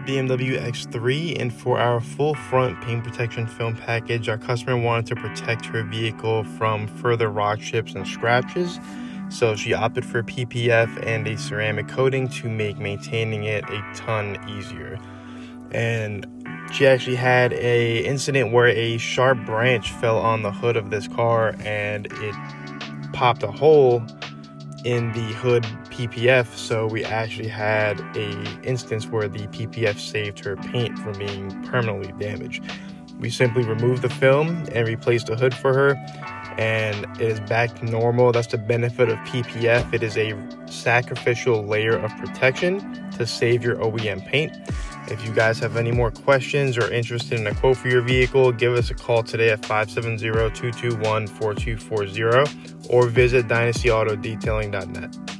BMW X3, and for our full front paint protection film package, our customer wanted to protect her vehicle from further rock chips and scratches, so she opted for PPF and a ceramic coating to make maintaining it a ton easier. And she actually had a incident where a sharp branch fell on the hood of this car and it popped a hole in the hood PPF, so we actually had a instance where the PPF saved her paint from being permanently damaged. We simply removed the film and replaced the hood for her, and it is back to normal. That's the benefit of PPF. It is a sacrificial layer of protection to save your OEM paint. If you guys have any more questions or interested in a quote for your vehicle, give us a call today at 570-221-4240 or visit dynastyauto-detailing.net.